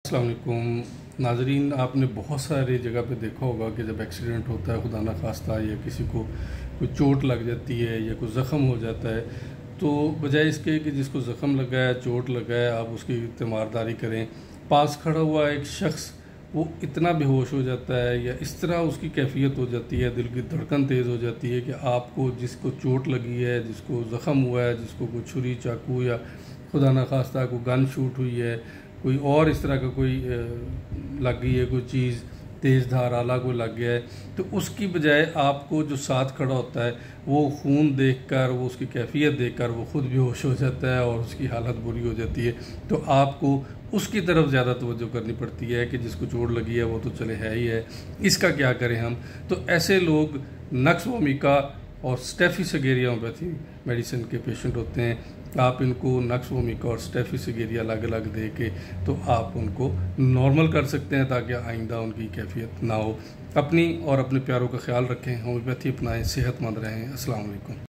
अस्सलाम वालेकुम नाज़रीन, आपने बहुत सारी जगह पे देखा होगा कि जब एक्सीडेंट होता है, खुदा न खास्ता, या किसी को कोई चोट लग जाती है या कोई ज़ख़म हो जाता है, तो बजाय इसके कि जिसको ज़ख़म लगा है, चोट लगा है, आप उसकी तीमारदारी करें। पास खड़ा हुआ एक शख्स वो इतना बेहोश हो जाता है या इस तरह उसकी कैफियत हो जाती है, दिल की धड़कन तेज़ हो जाती है कि आपको जिसको चोट लगी है, जिसको ज़ख़म हुआ है, जिसको कोई छुरी चाकू या खुदा न खास्ता कोई गन शूट हुई है, कोई और इस तरह का कोई लग गई है, कोई चीज़ तेज़ धार आला कोई लग गया है, तो उसकी बजाय आपको जो साथ खड़ा होता है वो खून देखकर, वो उसकी कैफियत देखकर वो ख़ुद बेहोश हो जाता है और उसकी हालत बुरी हो जाती है। तो आपको उसकी तरफ ज़्यादा तवज्जो करनी पड़ती है कि जिसको चोट लगी है वो तो चले है ही है, इसका क्या करें हम। तो ऐसे लोग नक्स वोमिका और स्टेफिसोगेरिया होम्योपैथी मेडिसिन के पेशेंट होते हैं। आप इनको नक्स वोमिका और स्टेफिसोगेरिया अलग अलग दे के तो आप उनको नॉर्मल कर सकते हैं ताकि आइंदा उनकी कैफियत ना हो। अपनी और अपने प्यारों का ख्याल रखें, होम्योपैथी अपनाएं, सेहतमंद रहें। अस्सलाम वालेकुम।